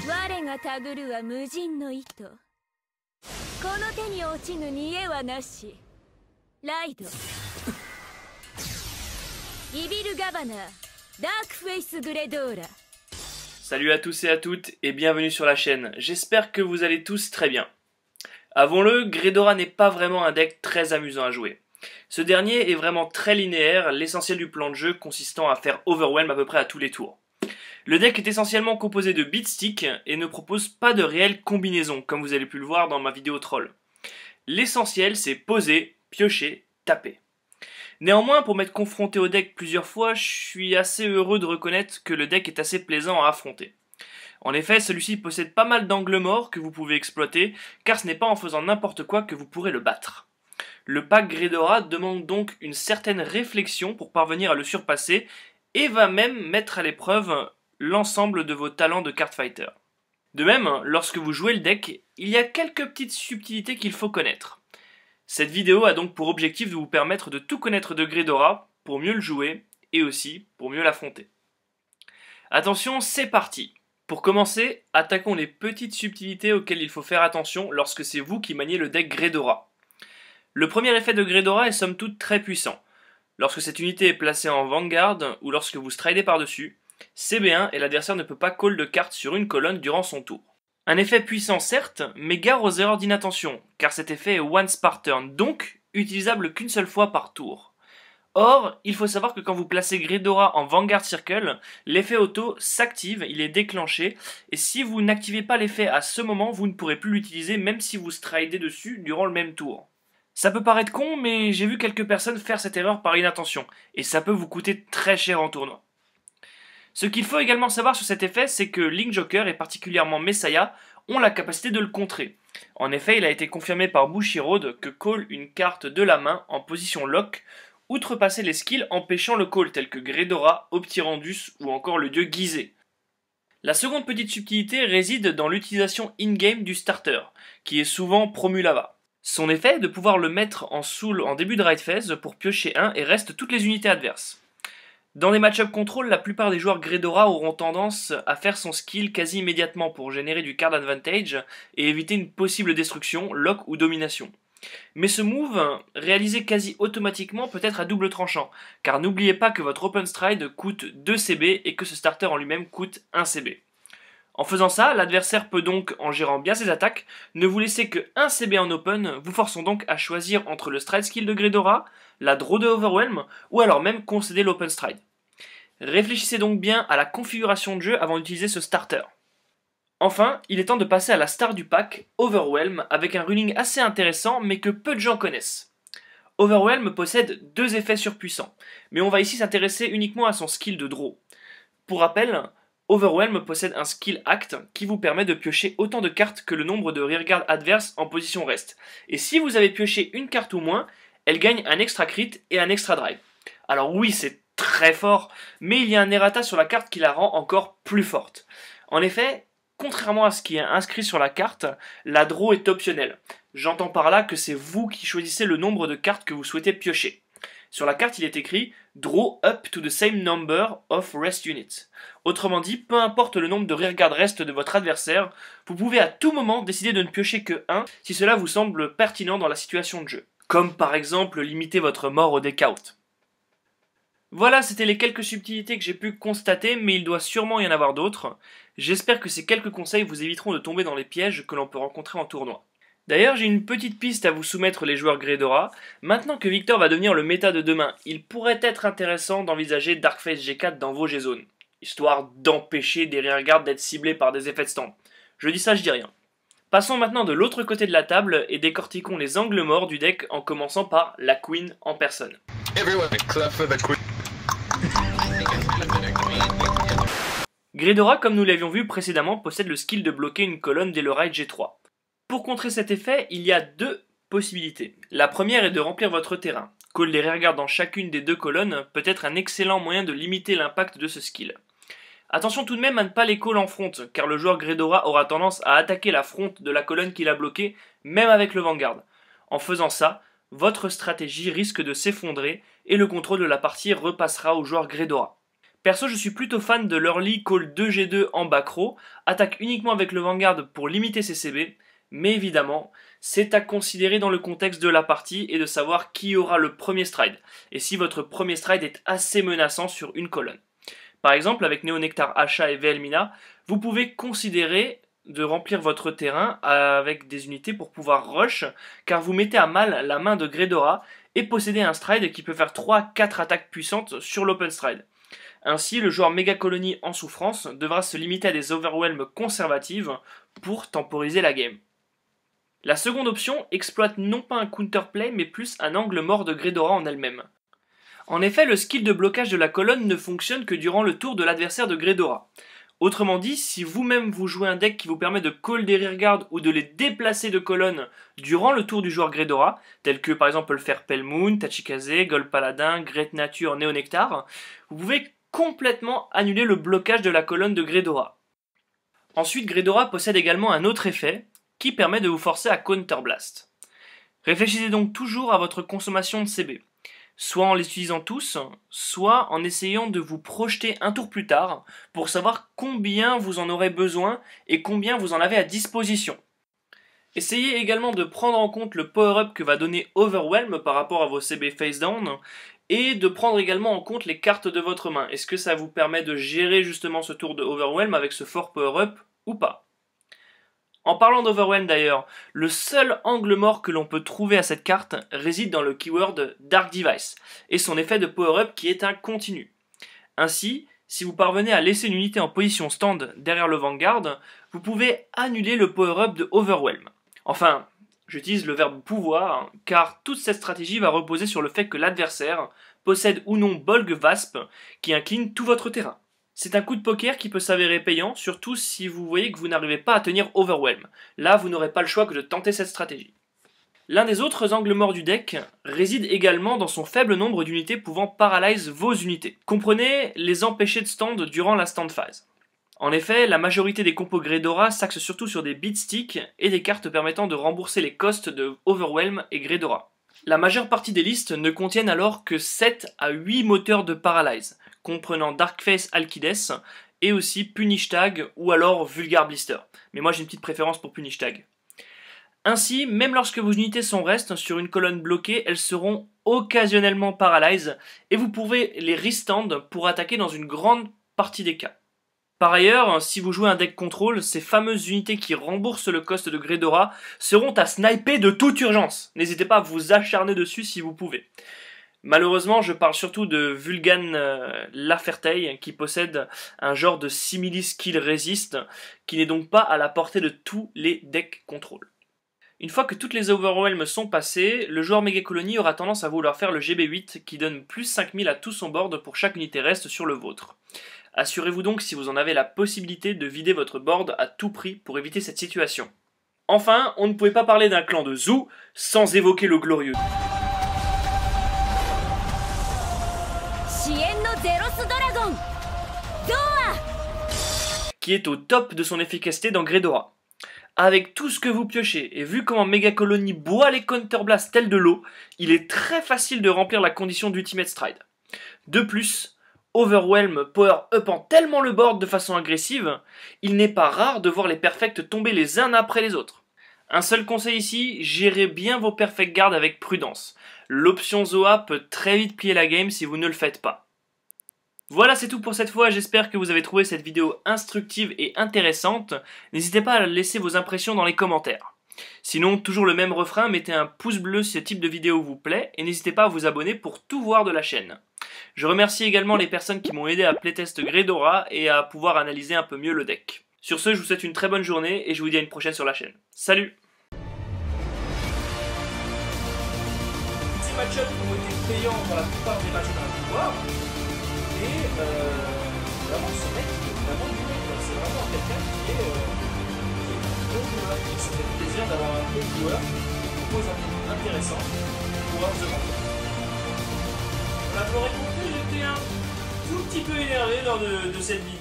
我がたぐるは無人の糸。この手に落ちぬ煮えはなし。ライド。イビルガバナー、ダークフェイスグレドーラ。Salut à tous et à toutes et bienvenue sur la chaîne, j'espère que vous allez tous très bien. Avouons-le, Gredora n'est pas vraiment un deck très amusant à jouer. Ce dernier est vraiment très linéaire, l'essentiel du plan de jeu consistant à faire overwhelm à peu près à tous les tours. Le deck est essentiellement composé de beatstick et ne propose pas de réelle combinaison, comme vous avez pu le voir dans ma vidéo troll. L'essentiel c'est poser, piocher, taper. Néanmoins, pour m'être confronté au deck plusieurs fois, je suis assez heureux de reconnaître que le deck est assez plaisant à affronter. En effet, celui-ci possède pas mal d'angles morts que vous pouvez exploiter, car ce n'est pas en faisant n'importe quoi que vous pourrez le battre. Le pack Gredora demande donc une certaine réflexion pour parvenir à le surpasser, et va même mettre à l'épreuve l'ensemble de vos talents de cardfighter. De même, lorsque vous jouez le deck, il y a quelques petites subtilités qu'il faut connaître. Cette vidéo a donc pour objectif de vous permettre de tout connaître de Gredora, pour mieux le jouer, et aussi pour mieux l'affronter. Attention, c'est parti! Pour commencer, attaquons les petites subtilités auxquelles il faut faire attention lorsque c'est vous qui maniez le deck Gredora. Le premier effet de Gredora est somme toute très puissant. Lorsque cette unité est placée en Vanguard, ou lorsque vous stridez par-dessus, CB1 et l'adversaire ne peut pas call de carte sur une colonne durant son tour. Un effet puissant certes, mais gare aux erreurs d'inattention, car cet effet est once par turn, donc utilisable qu'une seule fois par tour. Or, il faut savoir que quand vous placez Gredora en Vanguard Circle, l'effet auto s'active, il est déclenché, et si vous n'activez pas l'effet à ce moment, vous ne pourrez plus l'utiliser même si vous stridez dessus durant le même tour. Ça peut paraître con, mais j'ai vu quelques personnes faire cette erreur par inattention, et ça peut vous coûter très cher en tournoi. Ce qu'il faut également savoir sur cet effet, c'est que Link Joker et particulièrement Messiah ont la capacité de le contrer. En effet, il a été confirmé par Bushiroad que call une carte de la main en position lock, outrepasser les skills empêchant le call tels que Gredora, Optyrandus ou encore le dieu Gizeh. La seconde petite subtilité réside dans l'utilisation in-game du starter, qui est souvent Promulava. Son effet est de pouvoir le mettre en soul en début de ride phase pour piocher 1 et reste toutes les unités adverses. Dans les match-up contrôle, la plupart des joueurs Gredora auront tendance à faire son skill quasi immédiatement pour générer du card advantage et éviter une possible destruction, lock ou domination. Mais ce move, réalisé quasi automatiquement, peut être à double tranchant, car n'oubliez pas que votre Open Stride coûte 2 CB et que ce starter en lui-même coûte 1 CB. En faisant ça, l'adversaire peut donc, en gérant bien ses attaques, ne vous laisser que 1 CB en open, vous forçant donc à choisir entre le stride skill de Gredora, la draw de Overwhelm, ou alors même concéder l'open stride. Réfléchissez donc bien à la configuration de jeu avant d'utiliser ce starter. Enfin, il est temps de passer à la star du pack, Overwhelm, avec un ruling assez intéressant mais que peu de gens connaissent. Overwhelm possède deux effets surpuissants, mais on va ici s'intéresser uniquement à son skill de draw. Pour rappel, Overwhelm possède un skill act qui vous permet de piocher autant de cartes que le nombre de rearguard adverses en position rest. Et si vous avez pioché une carte ou moins, elle gagne un extra crit et un extra drive. Alors oui, c'est très fort, mais il y a un errata sur la carte qui la rend encore plus forte. En effet, contrairement à ce qui est inscrit sur la carte, la draw est optionnelle. J'entends par là que c'est vous qui choisissez le nombre de cartes que vous souhaitez piocher. Sur la carte, il est écrit « Draw up to the same number of rest units ». Autrement dit, peu importe le nombre de rearguard rest de votre adversaire, vous pouvez à tout moment décider de ne piocher que 1 si cela vous semble pertinent dans la situation de jeu. Comme par exemple limiter votre mort au deck out. Voilà, c'était les quelques subtilités que j'ai pu constater, mais il doit sûrement y en avoir d'autres. J'espère que ces quelques conseils vous éviteront de tomber dans les pièges que l'on peut rencontrer en tournoi. D'ailleurs, j'ai une petite piste à vous soumettre les joueurs Gredora. Maintenant que Victor va devenir le méta de demain, il pourrait être intéressant d'envisager Darkface G4 dans vos G-zones, histoire d'empêcher des rearguards d'être ciblés par des effets de stand. Je dis ça, je dis rien. Passons maintenant de l'autre côté de la table et décortiquons les angles morts du deck en commençant par la Queen en personne. Gredora, comme nous l'avions vu précédemment, possède le skill de bloquer une colonne dès le ride G3. Pour contrer cet effet, il y a deux possibilités. La première est de remplir votre terrain. Call des rearguards dans chacune des deux colonnes peut être un excellent moyen de limiter l'impact de ce skill. Attention tout de même à ne pas les call en front, car le joueur Gredora aura tendance à attaquer la front de la colonne qu'il a bloquée, même avec le Vanguard. En faisant ça, votre stratégie risque de s'effondrer et le contrôle de la partie repassera au joueur Gredora. Perso, je suis plutôt fan de l'early call 2G2 en backrow, attaque uniquement avec le Vanguard pour limiter ses CB, mais évidemment, c'est à considérer dans le contexte de la partie et de savoir qui aura le premier stride, et si votre premier stride est assez menaçant sur une colonne. Par exemple, avec Néonectar Asha et VL Mina, vous pouvez considérer de remplir votre terrain avec des unités pour pouvoir rush, car vous mettez à mal la main de Greydora et possédez un stride qui peut faire 3-4 attaques puissantes sur l'open stride. Ainsi, le joueur Méga Colonie en souffrance devra se limiter à des overwhelms conservatives pour temporiser la game. La seconde option exploite non pas un counterplay mais plus un angle mort de Greydora en elle-même. En effet, le skill de blocage de la colonne ne fonctionne que durant le tour de l'adversaire de Greydora. Autrement dit, si vous-même vous jouez un deck qui vous permet de call des rearguards ou de les déplacer de colonne durant le tour du joueur Greydora, tel que par exemple peut le faire Pelmoon, Tachikaze, Gold Paladin, Great Nature, Néonectar, vous pouvez complètement annuler le blocage de la colonne de Greydora. Ensuite, Greydora possède également un autre effet qui permet de vous forcer à Counterblast. Réfléchissez donc toujours à votre consommation de CB. Soit en les utilisant tous, soit en essayant de vous projeter un tour plus tard pour savoir combien vous en aurez besoin et combien vous en avez à disposition. Essayez également de prendre en compte le power-up que va donner Overwhelm par rapport à vos CB face down et de prendre également en compte les cartes de votre main. Est-ce que ça vous permet de gérer justement ce tour de Overwhelm avec ce fort power-up ou pas? En parlant d'Overwhelm d'ailleurs, le seul angle mort que l'on peut trouver à cette carte réside dans le keyword Dark Device et son effet de power-up qui est un continu. Ainsi, si vous parvenez à laisser une unité en position stand derrière le Vanguard, vous pouvez annuler le power-up de Overwhelm. Enfin, j'utilise le verbe pouvoir car toute cette stratégie va reposer sur le fait que l'adversaire possède ou non Bolg Vasp qui incline tout votre terrain. C'est un coup de poker qui peut s'avérer payant, surtout si vous voyez que vous n'arrivez pas à tenir Overwhelm. Là, vous n'aurez pas le choix que de tenter cette stratégie. L'un des autres angles morts du deck réside également dans son faible nombre d'unités pouvant paralyse vos unités. Comprenez les empêcher de stand durant la stand phase. En effet, la majorité des compos Greydora s'axent surtout sur des beatsticks et des cartes permettant de rembourser les costs de Overwhelm et Greydora. La majeure partie des listes ne contiennent alors que 7 à 8 moteurs de paralyse, comprenant Darkface Alkides et aussi Punish Tag ou alors Vulgar Blister. Mais moi j'ai une petite préférence pour Punish Tag. Ainsi, même lorsque vos unités sont restes sur une colonne bloquée, elles seront occasionnellement paralyse et vous pouvez les restand pour attaquer dans une grande partie des cas. Par ailleurs, si vous jouez un deck contrôle, ces fameuses unités qui remboursent le cost de Greydora seront à sniper de toute urgence. N'hésitez pas à vous acharner dessus si vous pouvez. Malheureusement, je parle surtout de Vulgan Lafertei, qui possède un genre de simili skill resist, qui n'est donc pas à la portée de tous les decks contrôle. Une fois que toutes les overwhelms sont passées, le joueur Méga Colonie aura tendance à vouloir faire le GB8, qui donne plus 5000 à tout son board pour chaque unité reste sur le vôtre. Assurez-vous donc si vous en avez la possibilité de vider votre board à tout prix pour éviter cette situation. Enfin, on ne pouvait pas parler d'un clan de Zoo sans évoquer le glorieux qui est au top de son efficacité dans Greydora. Avec tout ce que vous piochez, et vu comment Méga Colonie boit les counterblasts tels de l'eau, il est très facile de remplir la condition d'Ultimate Stride. De plus, Overwhelm power upant tellement le board de façon agressive, il n'est pas rare de voir les perfects tomber les uns après les autres. Un seul conseil ici, gérez bien vos perfect guards avec prudence. L'option Zoa peut très vite plier la game si vous ne le faites pas. Voilà, c'est tout pour cette fois, j'espère que vous avez trouvé cette vidéo instructive et intéressante. N'hésitez pas à laisser vos impressions dans les commentaires. Sinon, toujours le même refrain, mettez un pouce bleu si ce type de vidéo vous plaît, et n'hésitez pas à vous abonner pour tout voir de la chaîne. Je remercie également les personnes qui m'ont aidé à playtest Greydora et à pouvoir analyser un peu mieux le deck. Sur ce, je vous souhaite une très bonne journée, et je vous dis à une prochaine sur la chaîne. Salut! Ces match-ups ont été payants pour la plupart des matchs d'un pouvoir. Et vraiment ce mec est vraiment unique, c'est vraiment quelqu'un qui est bon joueur. Ça fait plaisir d'avoir un bon joueur qui propose un niveau intéressant pour pouvoir se vendre. Voilà, vous l'aurez compris, j'étais un tout petit peu énervé lors de cette vidéo.